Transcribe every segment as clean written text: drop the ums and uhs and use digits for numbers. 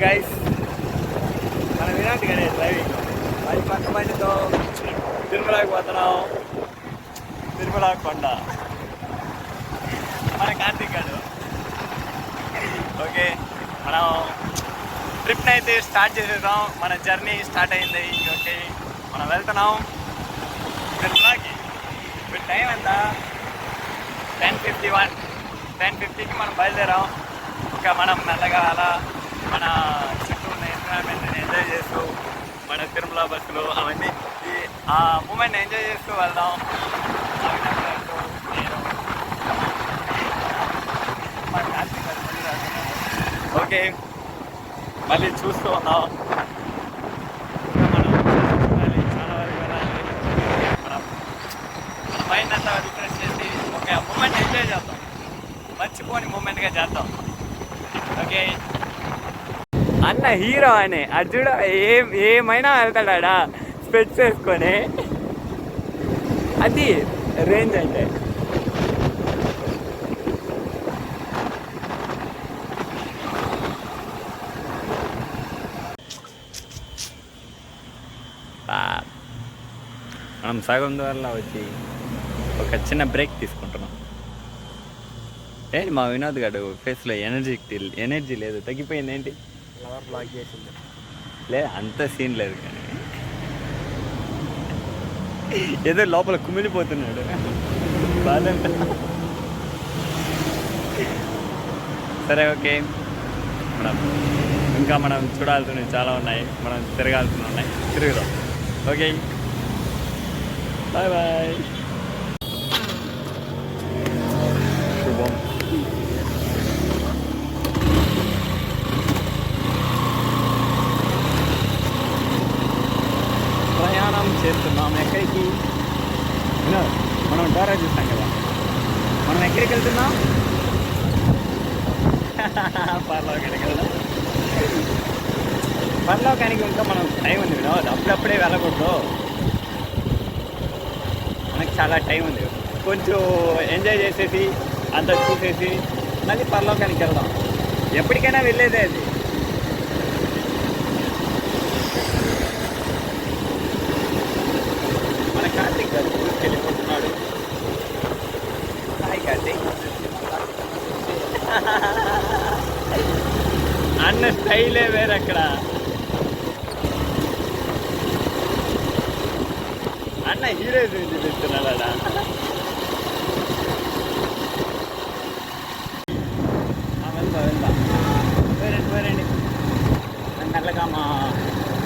Guys, మన విరాట్ గారి driving అది పక్క బండితో తిరుమలకి పోతున్నాం. తిరుమల కొండ మన కార్తీక్ గారు. ఓకే, మనం ట్రిప్ని అయితే స్టార్ట్ చేసేద్దాం. మన జర్నీ స్టార్ట్ అయింది. ఓకే, మనం వెళ్తున్నాం తిరుమలకి. ఇప్పుడు టైం ఎంత? 10:51. 10:50కి మనం బయలుదేరాం. ఇంకా మనం మెల్లగా అలా మన చుట్టూ ఉన్న ఎన్విరాన్మెంట్ని ఎంజాయ్ చేస్తూ మన తిరుమల బస్సులు అవన్నీ ఆ మూమెంట్ని ఎంజాయ్ చేస్తూ వెళ్దాం. ఓకే, మళ్ళీ చూస్తూ ఉన్నాం. చాలా వరకు వెళ్ళాలి. మనం మన మైండ్ అంతా రిఫ్రెష్ చేసి ఒక మూమెంట్ ఎంజాయ్ చేద్దాం. మర్చిపోని మూమెంట్గా చేద్దాం. ఓకే, అన్న హీరో అని అర్జుడు ఏమైనా వెళ్తాడా స్పెట్స్ వేసుకొని. అది రేంజ్ అంటే. మనం సగం ద్వారా వచ్చి ఒక చిన్న బ్రేక్ తీసుకుంటున్నాం. ఏంటి మా వినోద్ గారు ఫేస్లో ఎనర్జీ లేదు, తగ్గిపోయింది. ఏంటి ఫ్లవర్ బ్లాక్ చేసింది? లేదు, అంత సీన్ లేదు, కానీ ఏదో లోపల కుమిలిపోతున్నాడు. బాధ. సరే, ఓకే, మనం చూడాల్సినవి చాలా ఉన్నాయి, మనం తిరగాల్సినవి ఉన్నాయి. తిరుగుదాం. Okay, bye bye. శుభం. ప్రయాణం చేస్తున్నాం. ఎక్కడికి? మనం డోరా చూస్తాం కదా. మనం ఎక్కడికి వెళ్తున్నాం? పరలోకానికి వెళ్దాం. పరలోకానికి ఇంకా మనం టైం ఉంది వినోద్. అప్పుడప్పుడే వెళ్ళకూడదు. మనకు చాలా టైం ఉంది. కొంచెం ఎంజాయ్ చేసేసి అంతా చూసేసి మళ్ళీ పరలోకానికి వెళ్దాం. ఎప్పటికైనా వెళ్ళేదే అది. మన కార్తీక్ గారు వెళ్ళిపోతున్నాడు. హాయ్ కార్తీక్. అన్న స్టైలే వేరు అక్కడ. అన్న హీరో చూపిస్తున్నాడా? వెళ్దాం. మెల్లగా మా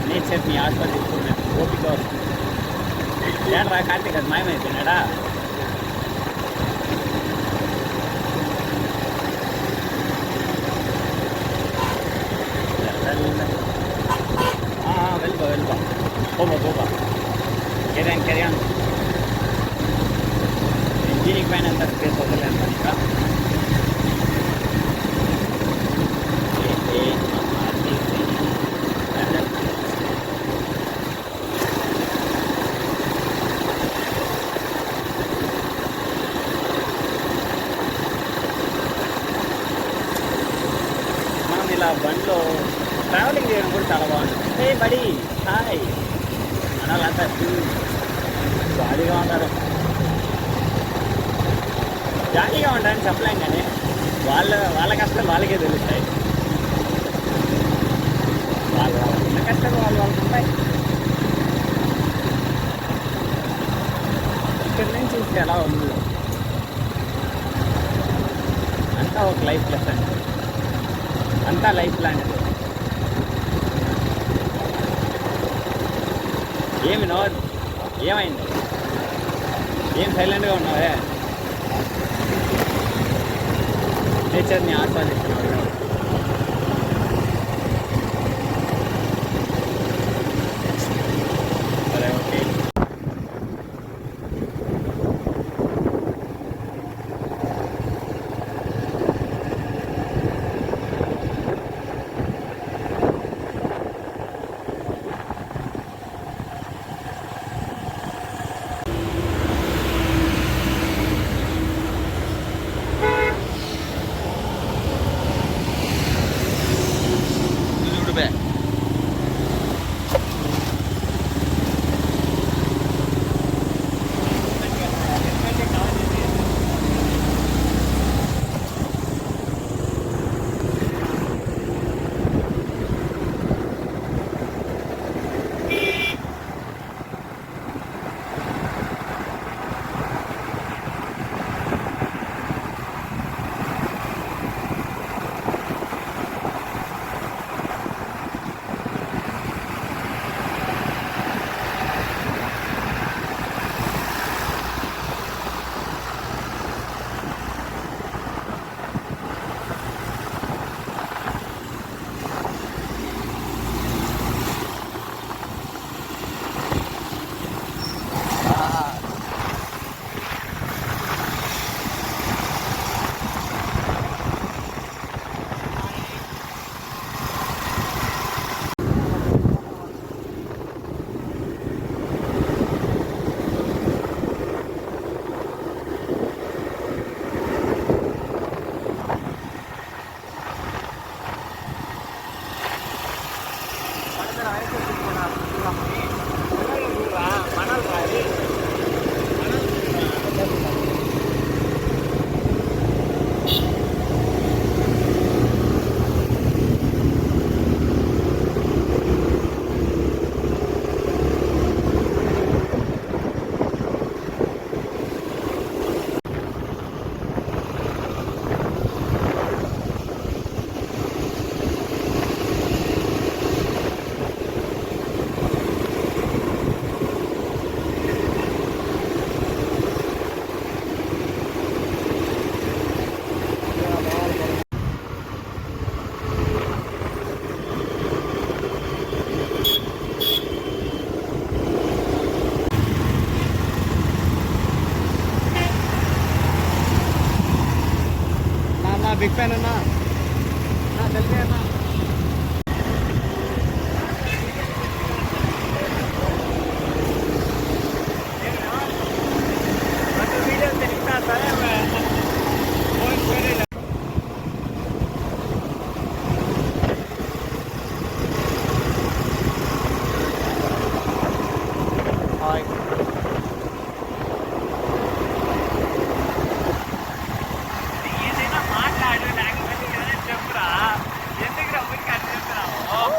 నేచర్ని ఆస్వాదిస్తున్నాను. ఓపిక వస్తుంది. ఏడరా కార్తీక్ అది మాయమైపోయినాడా? వెళ్ళిపో. పోబా. కెరియాన్. దీనికి పైన ఎంత స్పేస్ వదలేదు ఇంకా. మనం ఇలా బండిలో ట్రావెలింగ్ చేయడం కూడా చాలా బాగుంటుంది. హే బడి, హాయ్ అనాలంతా జాలీగా ఉంటారు. జాలీగా ఉంటారని చెప్పలేం, కానీ వాళ్ళ కష్టాలు వాళ్ళకే తెలుస్తాయి. వాళ్ళ కష్టాలు వాళ్ళకు ఉంటాయి. ఇక్కడి నుంచి చూస్తే ఎలా ఉంది అంతా ఒక లైఫ్ లెసన్. అంతా లైఫ్ లాంటిది. ఏమి నో, ఏమైంది? ఏం సైలెంట్గా ఉన్నావే? నేచర్ని ఆస్వాదిస్తున్నావు. సరే, ఓకే. బిగ్ ఫ్యాన్ అన్నా తెలిసే అన్నా. ఏదైనా మాట్లాడు, లేకపోతే ఏదైనా చెప్పురా. ఎందుకు రమ్మని కట్ చెప్తున్నావు?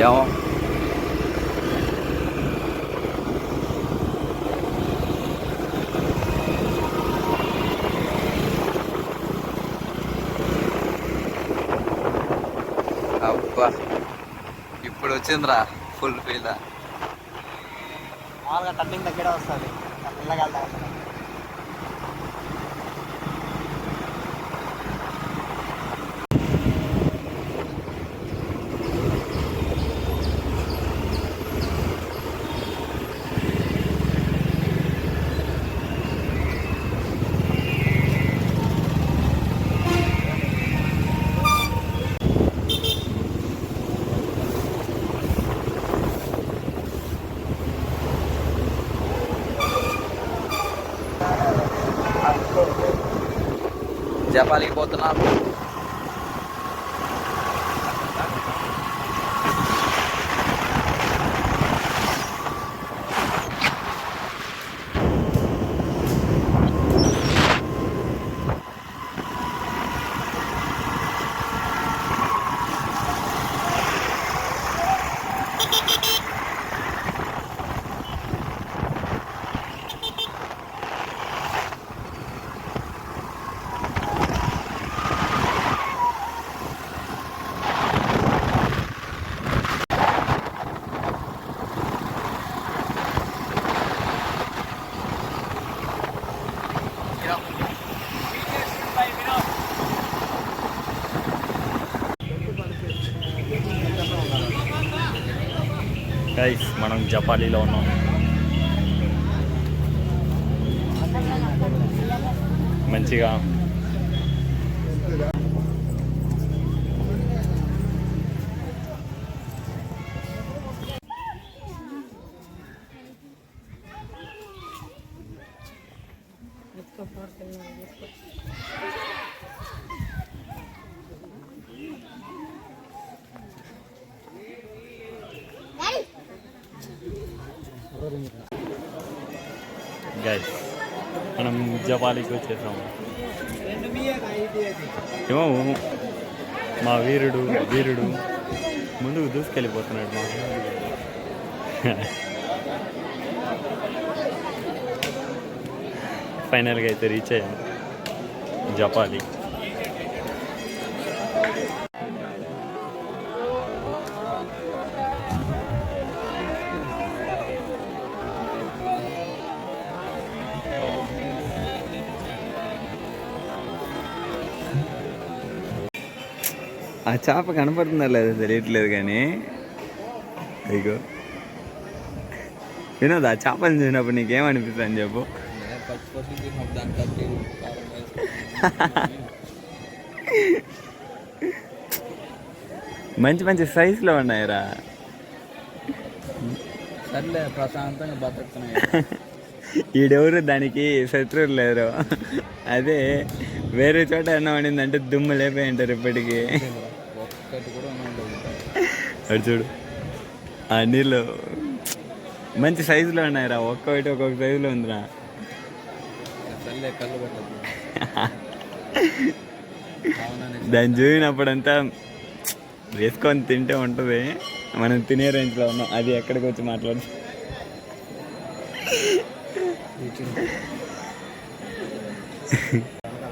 ఏమో అబ్బా ఇప్పుడు వచ్చిందిరా ఫుల్ ఫీల్. మామూలుగా టర్నింగ్ దగ్గర వస్తుంది పిల్లగా. జపాలికి పోతున్నాం. గైస్ మనం జపాలీలో ఉన్నాం. మంచిగా గైస్ మనం జపాలీకి వచ్చేసాము. ఏమో మా వీరుడు ముందుకు దూసుకెళ్ళిపోతున్నాడు. మా ఫైనల్గా అయితే రీచ్ అయ్యాము జపాలి. ఆ చేప కనపడుతుందా లేదా తెలియట్లేదు కానీ అయ్యో వినోద్, ఆ చేపని చూసినప్పుడు నీకేమనిపిస్తుంది అని చెప్పు. మంచి మంచి సైజులో ఉన్నాయిరా. సర్లే ప్రశాంతంగా బతుకుతున్నాయి. ఈడెవరు దానికి శత్రువులు లేరు. అదే వేరే చోట అన్నం వండిందంటే దుమ్ము లేపే అంటారు ఇప్పటికీ. ఒక్కటి కూడా అటు చూడు ఆ నీళ్ళు మంచి సైజులో ఉన్నాయిరా, ఒక్కొక్కటి ఒక్కొక్క సైజులో ఉందిరా. చల్లే కళ్ళు పెట్టదు. దాన్ని చూసినప్పుడంతా వేసుకొని తింటే ఉంటుంది. మనం తినే రేంజ్లో ఉన్నాం, అది ఎక్కడికి వచ్చి మాట్లాడు.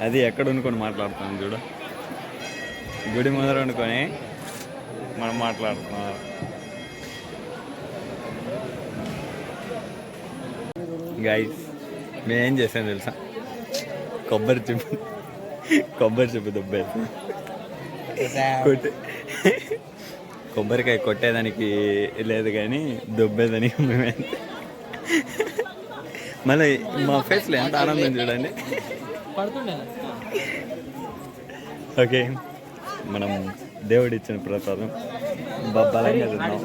అది ఎక్కడ వండుకొని మాట్లాడుతాం చూడు, గుడి ముందర వండుకొని మనం మాట్లాడుతున్నాం. గైస్ మేమేం చేసాం తెలుసా, కొబ్బరి చెప్పు దొబ్బేసి కొట్టే కొబ్బరికాయ కొట్టేదానికి లేదు కానీ దొబ్బేదానికి మేమే. మళ్ళీ మా ఫేస్లో ఎంత ఆనందం చూడండి. ఓకే, మనం దేవుడు ఇచ్చిన ప్రసాదం బలంగా తిన్నాం.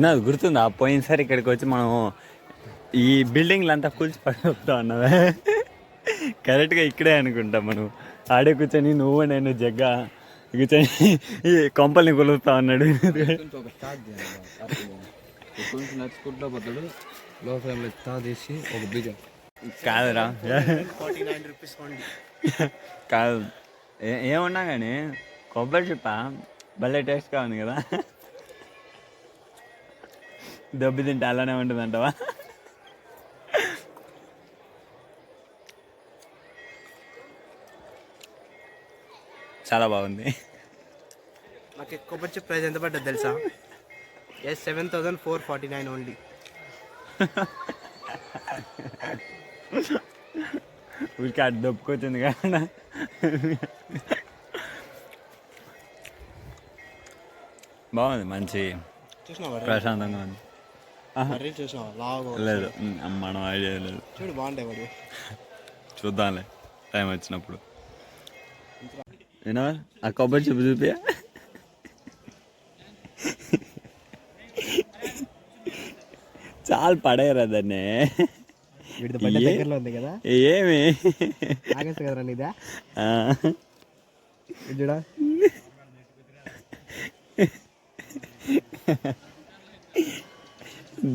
నాకు గుర్తుంది, ఆ పోయినసారి ఇక్కడికి వచ్చి మనం ఈ బిల్డింగ్లు అంతా కూల్చి పడిపోతా ఉన్నావే, కరెక్ట్గా ఇక్కడే అనుకుంటాం. మనం ఆడే కూర్చొని నువ్వు నేను జగ్గా కూర్చొని ఈ కొంపల్ని కొలుస్తా ఉన్నాడు. నచ్చుకుంటూ పోతాడు, లో ఫ్లేమ్లో తీసి ఒక బీజం కాదురా, కాదు ఏమన్నా కానీ కొబ్బరి చిప్ప భలే టేస్ట్గా ఉంది కదా. దెబ్బ తింటే అలానే ఉంటుంది అంటావా? చాలా బాగుంది. నాకు కొబ్బరి చిప్ ప్రైస్ ఎంత పడ్డది తెలుసా? 7,449 ఓన్లీ. వీడికి అటు దొప్పుకొచ్చింది కదా. బాగుంది, మంచి ప్రశాంతంగా ఉంది. లేదు మనం ఐడియా లేదు, చూడు బాగుంటాయి. చూద్దాంలే టైం వచ్చినప్పుడు. ఏనా ఆ కొబ్బరి చెప్పు చూపి. చాలా పడేయరా దాన్ని. ఏమి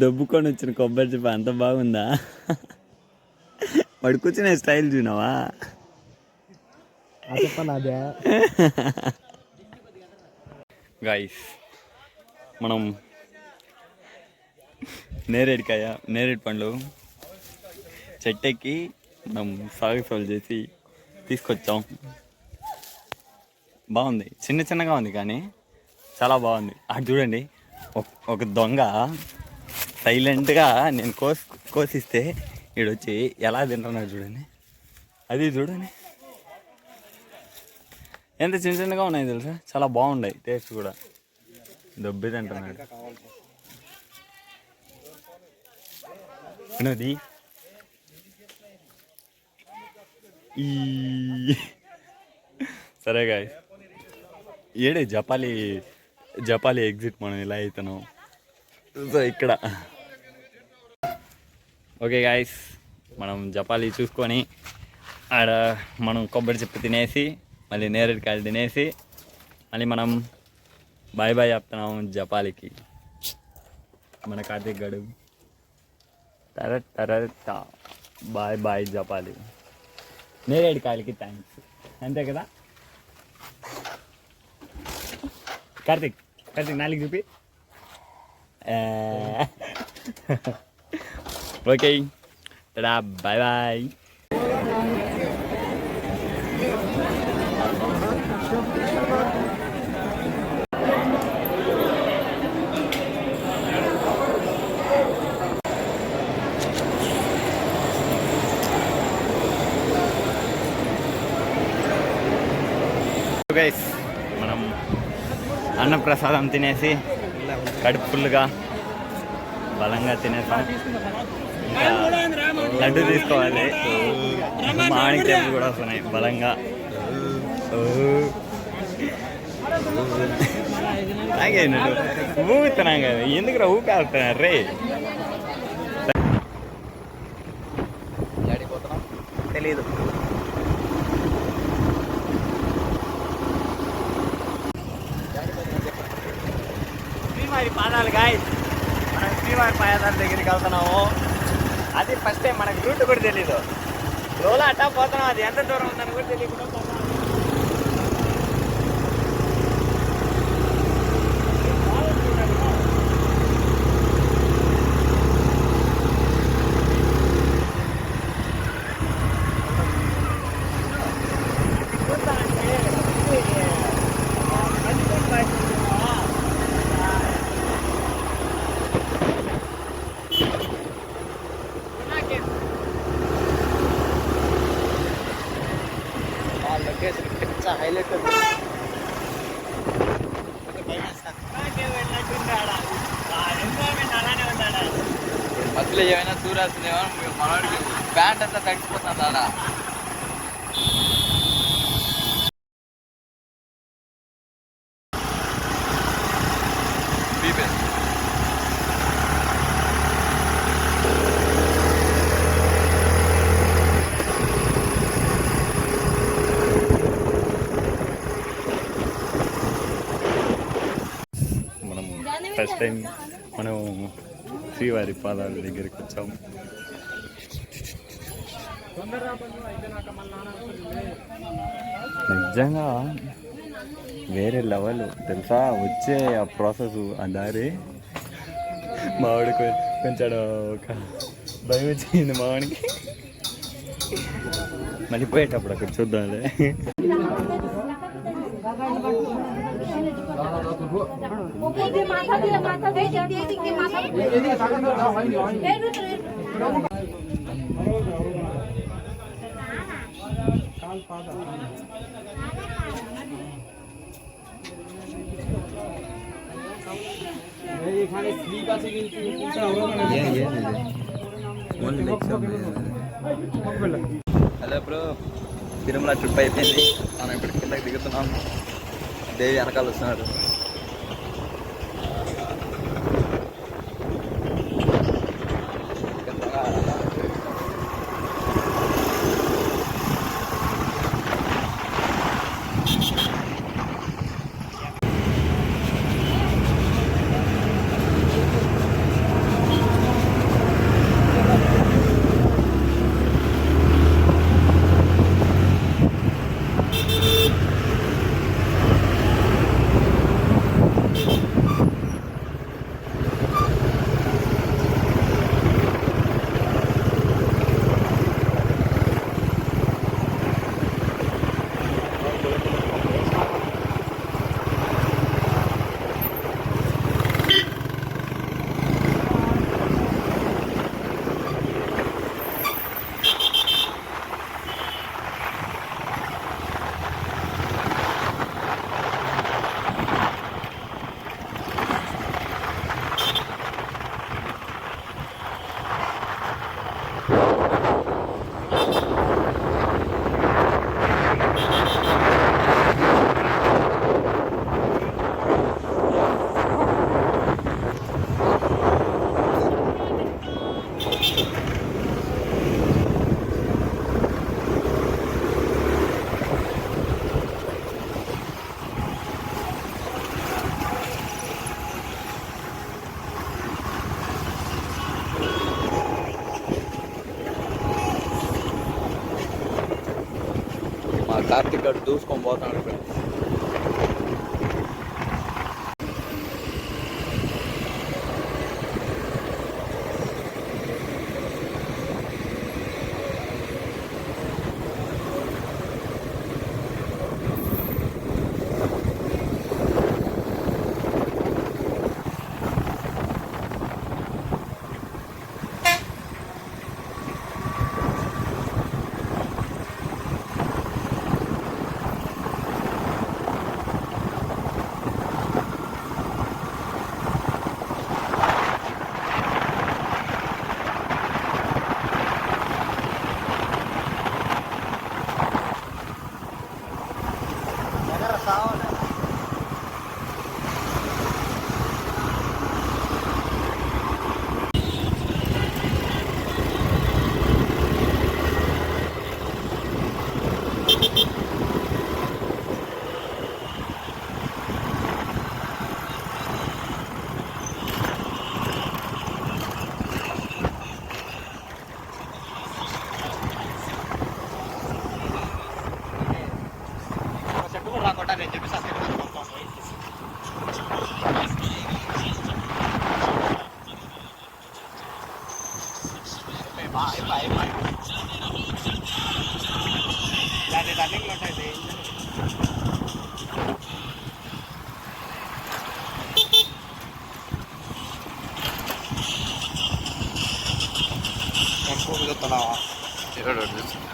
దొబ్బుకొని వచ్చిన కొబ్బరి చెప్ప అంత బాగుందా? వాడు కూర్చునే స్టైల్ చూనావా? గైస్ మనం నేరేడు పండ్లు చెట్టెక్కి మనం సాగు చేసి తీసుకొచ్చాం. బాగుంది, చిన్నగా ఉంది కానీ చాలా బాగుంది. అటు చూడండి, ఒక దొంగ సైలెంట్గా నేను కోసిస్తే ఈడొచ్చి ఎలా తింటున్నాడు చూడండి. అది చూడండి ఎంత చిన్నగా ఉన్నాయి తెలుసా, చాలా బాగున్నాయి, టేస్ట్ కూడా. దొబ్బి తింటున్నాడు అది. సరే గాయ్స్, ఏడే జపాలి ఎగ్జిట్ మనం ఇలా అవుతున్నాం. సో ఇక్కడ ఓకే గాయ్స్, మనం జపాలి చూసుకొని ఆడ మనం కొబ్బరి చెప్పు తినేసి మళ్ళీ నేరేడుకాయలు తినేసి మళ్ళీ మనం బాయ్ చెప్తున్నాం జపాలికి. మన కార్తీక్ గడు తరత బాయ్ జపాలి. నేరేడుకాయలకి థ్యాంక్స్, అంతే కదా. కార్తీక్ నాలుగు చూపి. Okay ta-da bye. గైస్ మనం అన్నప్రసాదం తినేసి కడుపు ఫుల్గా బలంగా తినేసాం. ఇంకా లడ్డు తీసుకోవాలి, మామిడికాయలు కూడా వస్తున్నాయి బలంగా. తాగేనట్టు ఊగుతున్నాం కదా, ఎందుకురా ఊపేస్తున్నారు రే. తెలియదు. శ్రీవారి పాదాలు గాయస్, మనం శ్రీవారి పాదాల దగ్గరికి వెళ్తున్నాము. అది ఫస్ట్ టైం, మనకు రూట్ కూడా తెలీదు. రోలా అట్టా పోతున్నాం, అది ఎంత దూరం ఉందని కూడా తెలియకుండా పోతున్నాం. లొకేషన్ పిచ్చ హైలైట్ ఉంది. మధ్యలో ఏమైనా చూరాల్సిందేమో మనవాడికి ప్యాంట్ అంతా తడిచిపోతుంది ఆడ. మనం ఫస్ట్ టైం మనం శ్రీవారి పాదాల దగ్గరికి వచ్చాము. నిజంగా వేరే లెవెల్ తెలుసా వచ్చే ఆ ప్రాసెస్, ఆ దారి. మావాడికి కొంచెం ఒక భయం వచ్చింది మావాడికి. మళ్ళీ పోయేటప్పుడు అక్కడ చూద్దాంలే. హలో బ్రో, తిరుమల ట్రిప్ అయిపోయింది. మనం ఇప్పుడు కిందకి దిగుతున్నాం. దేవి వెనకాల వస్తున్నారు. కార్తిక్ గారు దూసుకొని పోతాడు ఫ్రెండ్స్. చూస్తున్నావా? ఇక్కడ చూస్తున్నా.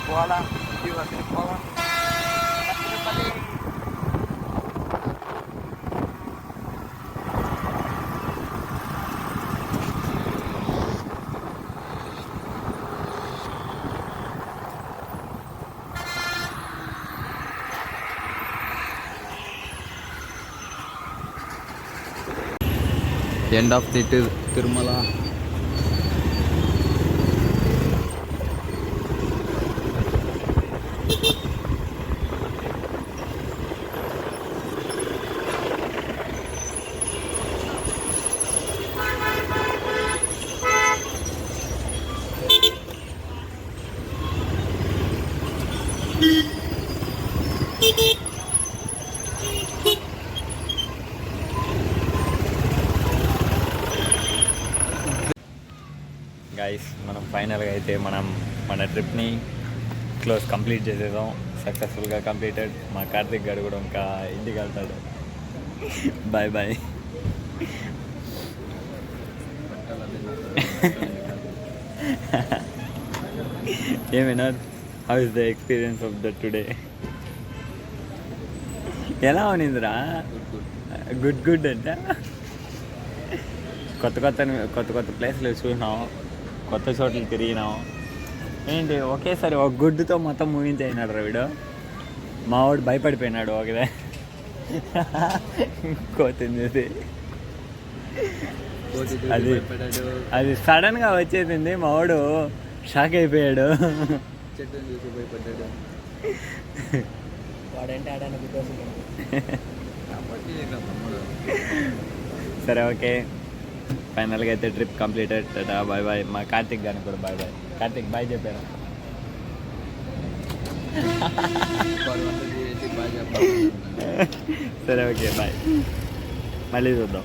పోవాలా? తిరుపతికి పోవాలా? Tirupati. End of the Tirumala. Guys మనం ఫైనల్గా అయితే మన ట్రిప్ని కంప్లీట్ చేసేద్దాం. సక్సెస్ఫుల్గా కంప్లీటెడ్. మా కార్తిక్ గారు కూడా ఇంకా ఇంటికి వెళ్తాడు. Bye bye. ఏమైనా how is the experience of the today? ఎలా ఉన్నిందిరా? గుడ్ అంట. కొత్త ప్లేస్లు చూసినాం, కొత్త చోట్ల తిరిగినాం. ఏంటి ఒకేసారి ఒక గుడ్డుతో మొత్తం ముగించేసినాడు రా వీడు. మావాడు భయపడిపోయినాడు ఒకదే కోతిని చూసి. అది సడన్గా వచ్చేసింది, మావాడు షాక్ అయిపోయాడు. చెట్టుని చూసి భయపడ్డాడు. వాడంటే ఆడాను సరే ఓకే, ఫైనల్గా అయితే ట్రిప్ కంప్లీటెడ్. Bye bye. మా కార్తిక్ గారిని కూడా బాయ్ బాయ్. కార్తిక్ బాయ్ చెప్పారు. బాగా చెప్పాలి. సరే ఓకే బాయ్. మళ్ళీ చూద్దాం.